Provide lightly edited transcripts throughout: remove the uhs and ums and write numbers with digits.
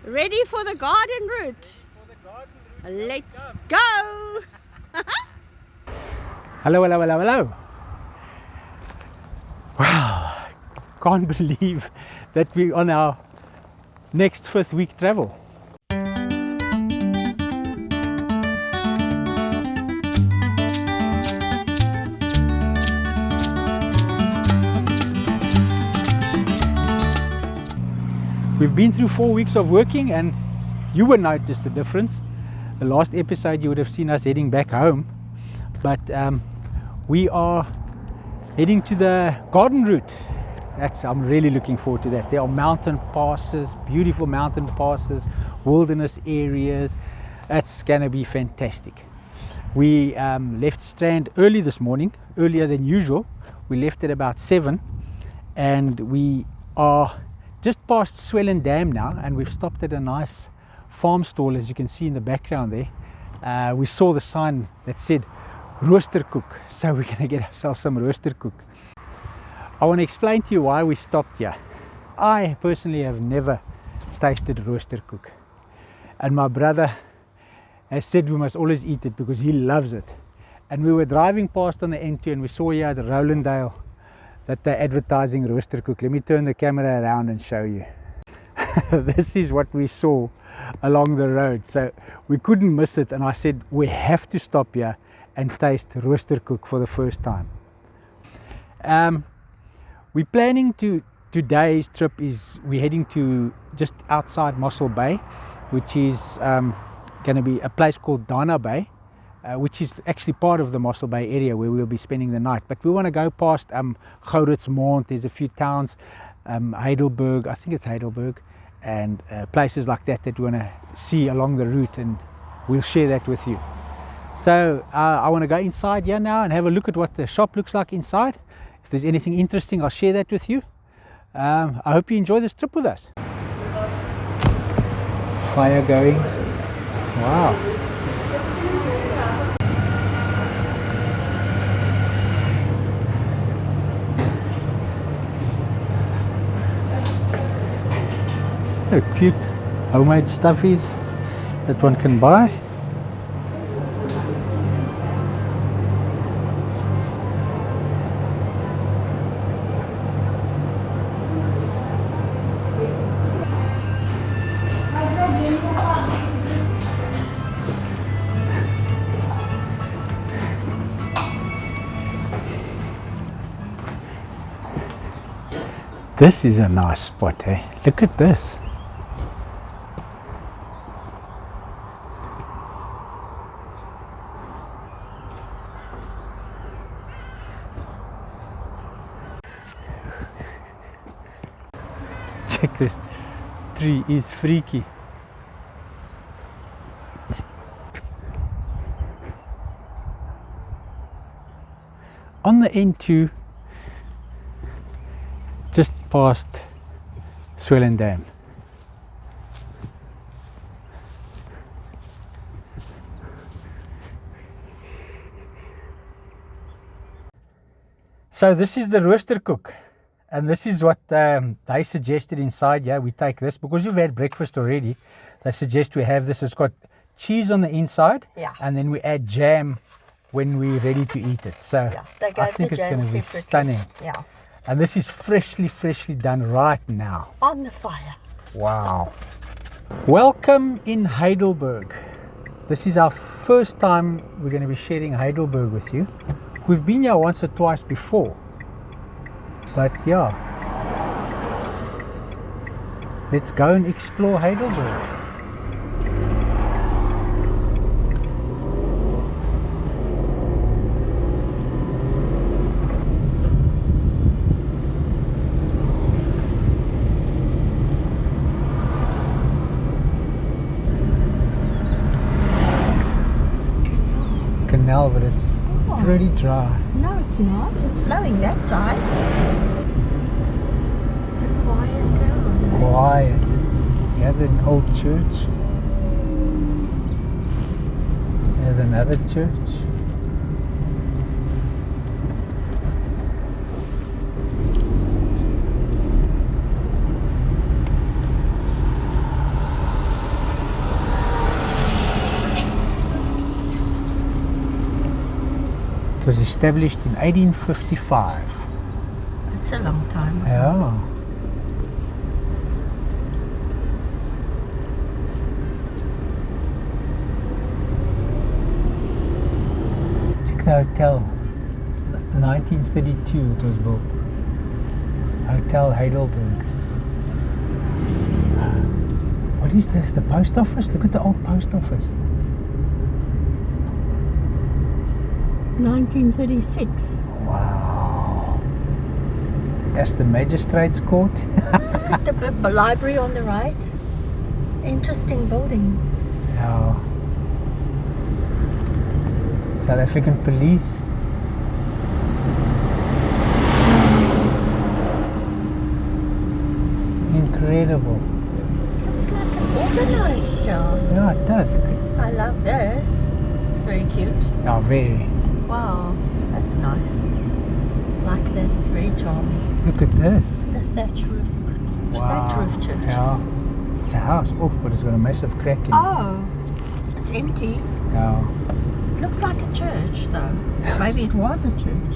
Ready for the garden route? Let's go! Hello, hello, hello, hello. Wow, can't believe that we're on our next 5th week travel. We've been through 4 weeks of working and you would notice the difference. The last episode you would have seen us heading back home, but we are heading to the garden route. I'm really looking forward to that. There are mountain passes, beautiful mountain passes, wilderness areas. That's gonna be fantastic. We left Strand early this morning, earlier than usual. We left at about 7 and we are just past Swellen Dam now, and we've stopped at a nice farm stall, as you can see in the background there. We saw the sign that said roosterkoek, so we're going to get ourselves some roosterkoek. I want to explain to you why we stopped here. I personally have never tasted roosterkoek, and my brother has said we must always eat it because he loves it. And we were driving past on the N2 and we saw here at Rowlandale that they're advertising roosterkoek. Let me turn the camera around and show you. This is what we saw along the road, so we couldn't miss it, and I said we have to stop here and taste roosterkoek for the first time. We're planning today's trip is we're heading to just outside Mossel Bay, which is going to be a place called Dana Bay, which is actually part of the Mossel Bay area where we'll be spending the night. But we want to go past Gouritsmond. There's a few towns, Heidelberg, I think it's Heidelberg, and places like that we want to see along the route, and we'll share that with you. So I want to go inside here now and have a look at what the shop looks like inside. If there's anything interesting, I'll share that with you. I hope you enjoy this trip with us. Fire going. Wow. Cute homemade stuffies that one can buy. This is a nice spot, eh? Look at this. Check this tree is freaky. On the N2, just past Swellen Dam. So this is the roosterkoek. And this is what they suggested inside. Yeah, we take this because you've had breakfast already. They suggest we have this. It's got cheese on the inside, yeah, and then we add jam when we're ready to eat it. So yeah, I think it's going to be stunning. Yeah. And this is freshly done right now. On the fire. Wow. Welcome in Heidelberg. This is our first time we're going to be sharing Heidelberg with you. We've been here once or twice before. But yeah, let's go and explore Heidelberg. Canal, but it's pretty dry. No, it's not. It's flowing that side. It's a quiet town. Quiet. Here's an old church. There's another church. was established in 1855. It's a long time. Yeah. Check the hotel. 1932 it was built. Hotel Heidelberg. What is this? The post office? Look at the old post office. 1936. Wow. That's the magistrate's court. Look at the library on the right. Interesting buildings. Yeah. South African police. This is incredible. Looks like an organized town. Yeah, it does. Look at, I love this. It's very cute. yeah, very. Wow, that's nice. Like that, it's very charming. Look at this. The thatch roof. Wow. Thatch roof church. Yeah. It's a house. Oh, but it's got a massive crack in it. Oh, it's empty. Yeah. It looks like a church though. Maybe it was a church.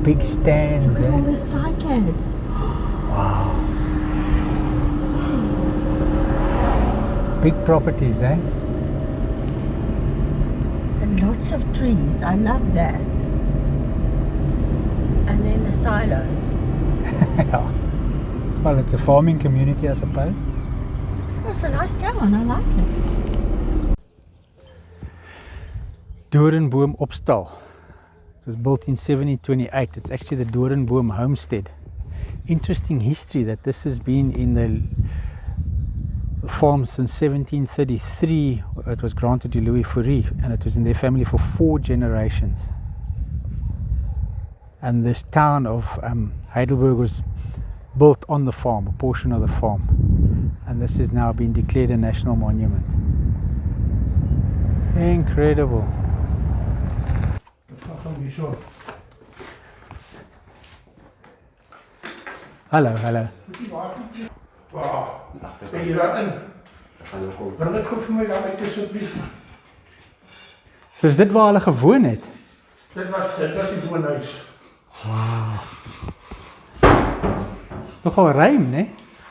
Big stands. Look at Eh? all the cycads. Wow. Big properties, eh? And lots of trees. I love that. And then the silos. Yeah. Well, it's a farming community, I suppose. It's a nice town. I like it. Doornboom Opstal. It was built in 1728. It's actually the Doornboom homestead. Interesting history that this has been in the farm since 1733. It was granted to Louis Fourie, and it was in their family for 4 generations. And this town of Heidelberg was built on the farm, a portion of the farm. And this has now been declared a national monument. Incredible. Hallo, hallo. Wow, ben je daarin? Bring dit goed vir my daar uit asseblief. So is dit waar hulle gewoon het? Dit was die woonhuis. Wow. Nogal ruim, né?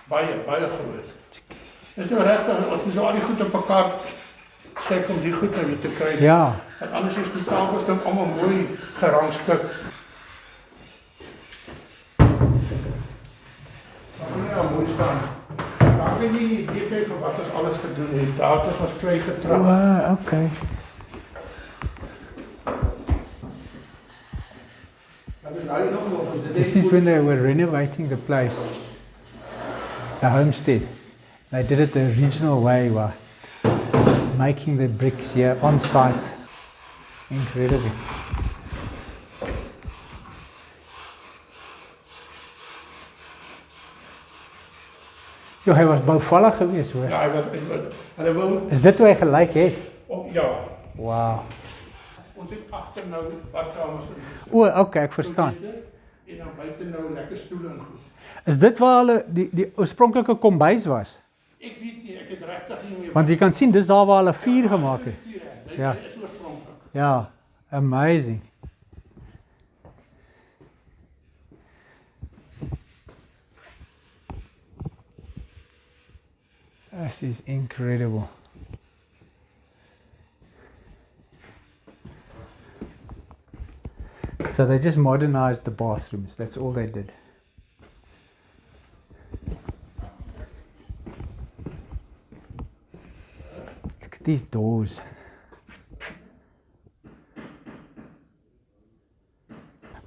Baie groot. Dis nou regtig, ons moet al die goed op mekaar skep om die goed nou weer te kry. Ja. Want anders is die tafels dan almal mooi gerangskik. Maar moet nou mooi staan. Daar weet nie die idee van wat ons alles gedoen het. Daar het ons klei getrap. Wow, okay. This is when they were renovating the place, the homestead. They did it the original way, by making the bricks here on site. Incredible. Jo, hy was bouwvallig geweest hoor. Ja, hulle wou Is dit hoe hy gelyk het? ja. Wow. Ons het agter nou badkamers. O, okay, ek verstaan. En dan buite nou lekker stoele en goed. Is dit waar hulle die oorspronklike kombuis was? Ek weet nie, ek het regtig nie meer. Want jy kan sien dis daar waar hulle vuur gemaak het. Ja. Dit is oorspronklik. Ja, amazing. This is incredible. So they just modernized the bathrooms. That's all they did. Look at these doors.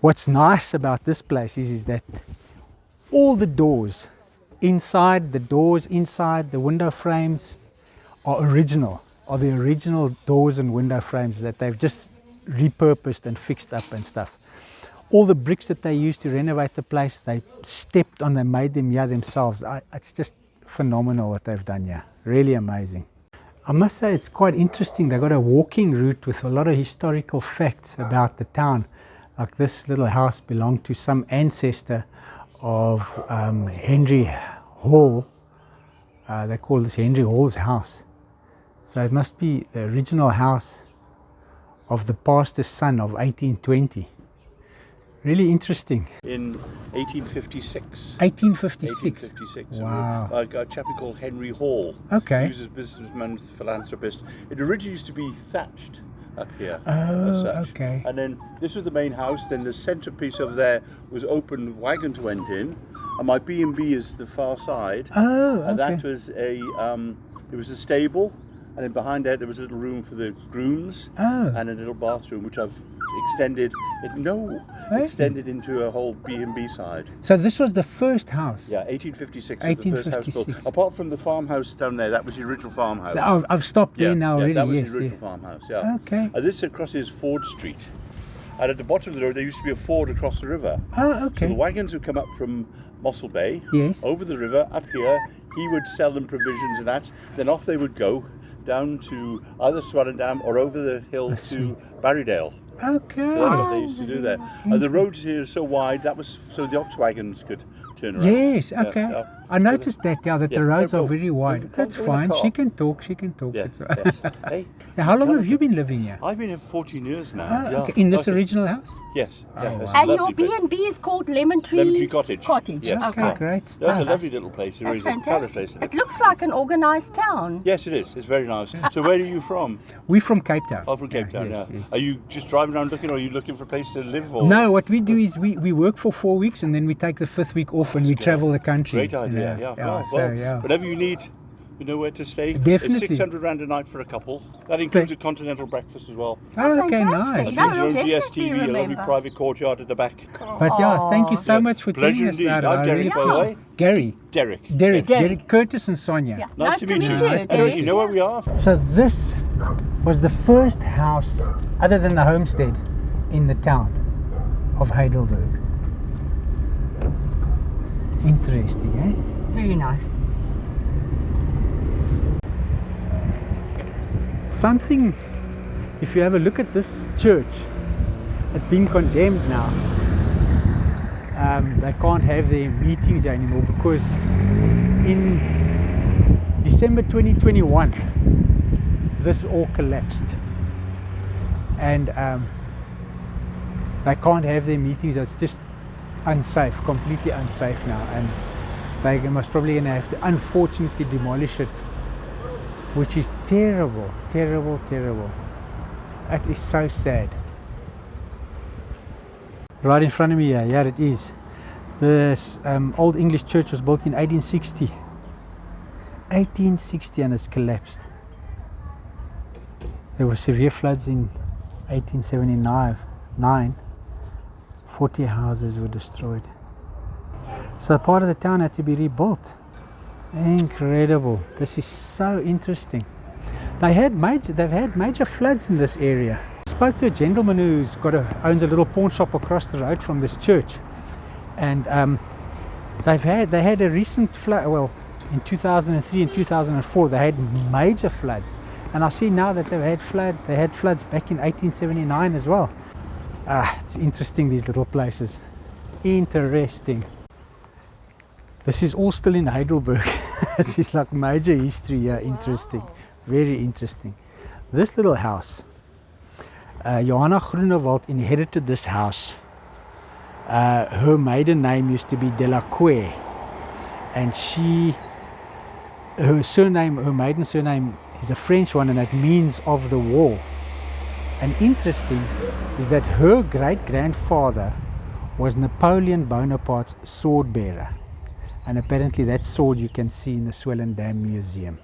What's nice about this place is that all the doors inside, the window frames are original, are the original doors and window frames that they've just repurposed and fixed up and stuff. All the bricks that they used to renovate the place, they stepped on, they made them here themselves. It's just phenomenal what they've done here, really amazing. I must say it's quite interesting. They've got a walking route with a lot of historical facts about the town. Like this little house belonged to some ancestor of Henry hall. They call this Henry Hall's house. So it must be the original house of the pastor's son of 1820. Really interesting. In 1856. 1856. 1856. Wow. A chap called Henry Hall. Okay. He was a businessman, philanthropist. It originally used to be thatched up here. Oh, as such. okay. And then this was the main house. Then the centerpiece over there was open. Wagons went in, and my B&B is the far side. Oh, okay. And that was it was a stable, and then behind that there was a little room for the grooms, and a little bathroom which I've extended. Extended into a whole B&B side. So this was the first house? Yeah, 1856 was the first house built. Apart from the farmhouse down there, that was the original farmhouse. Oh, I've stopped there now already. That was yes, the original farmhouse, yeah. Okay. This across here is Ford Street. And at the bottom of the road there used to be a ford across the river. Oh, okay. So the wagons would come up from Mossel Bay, yes, over the river, up here. He would sell them provisions and that. Then off they would go down to either Swellendam or over the hill to Barrydale. Okay. So that's what they used to do there. The roads here are so wide, that was so the ox wagons could turn around. Yes, okay. Yeah. I noticed that, that the roads are go. very wide. That's go in fine. the car. She can talk. Yeah, It's all yes. Hey, Now, how long have you been living here? I've been here 14 years now. Oh, okay. In this original house? Yes. Oh, Yeah, it's wow. a And your lovely place. B&B is called Lemon Tree Lemon Tree Cottage. Yes. Okay, great That's stuff. a lovely little place. It That's is a fabulous fantastic. place. It looks like an organised town. Yes, it is. It's very nice. So where are you from? We're from Cape Town. Oh, from Cape Town, yes, yeah. yes. Are you just driving around looking, or are you looking for a place to live? Or? No, what we do is we work for 4 weeks and then we take the 5th week off and we travel the country. Great idea, yeah. Well, So, whatever you need, you know where to stay. Definitely. It's 600 rand a night for a couple. That includes a continental breakfast as well. Oh, okay, Fantastic. nice. No, Your we'll own definitely DSTV, a lovely remember. private courtyard at the back. But yeah, thank you so Yeah. much for Pleasure telling us indeed. about it. I'm I Derek, really- by the way. Gary. Derek. Derek, Curtis and Sonia. Yeah. Nice to meet you. Nice to Derek, meet you know where we are? So this was the first house, other than the homestead, in the town of Heidelberg. Interesting, eh? Very nice. Something, if you have a look at this church, it's been condemned now. They can't have their meetings anymore because in December 2021 this all collapsed, and they can't have their meetings. It's just unsafe, completely unsafe now, and they must probably gonna have to unfortunately demolish it, which is terrible. That is so sad. Right in front of me here, yeah, it is. This old English church was built in 1860. 1860, and it's collapsed. There were severe floods in 1879. 40 houses were destroyed. So part of the town had to be rebuilt. Incredible. This is so interesting. They've had major floods in this area. I spoke to a gentleman who's owns a little pawn shop across the road from this church, and they had a recent flood. Well, in 2003 and 2004 they had major floods, and I see now that they had floods back in 1879 as well. It's interesting, these little places. Interesting. This is all still in Heidelberg. This is like major history here. Interesting. Very interesting. This little house, Johanna Groenewald inherited this house. Her maiden name used to be Delacroix, and her maiden surname is a French one, and it means of the wall. And interesting is that her great-grandfather was Napoleon Bonaparte's sword bearer, and apparently that sword you can see in the Swellendam Museum.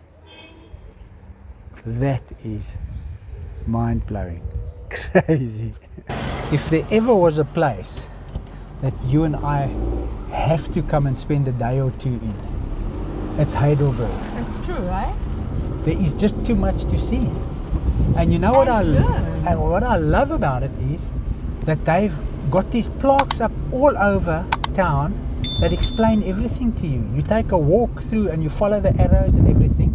That is mind-blowing. Crazy. If there ever was a place that you and I have to come and spend a day or two in, it's Heidelberg. It's true, right? There is just too much to see. And you know what I love about it is that they've got these plaques up all over town that explain everything to you. You take a walk through and you follow the arrows and everything,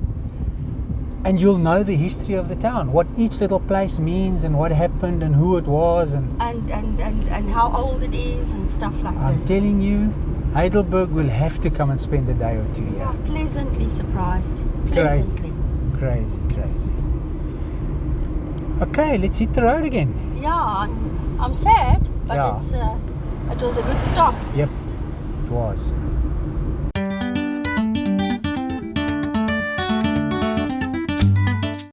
and you'll know the history of the town, what each little place means and what happened and who it was, and And how old it is and stuff like I'm that. telling you, Heidelberg will have to come and spend a day or two here. Yeah, pleasantly surprised. Crazy. Pleasantly. Crazy, crazy. Okay, let's hit the road again. Yeah, I'm sad, but Yeah. it was a good stop. Yep, it was.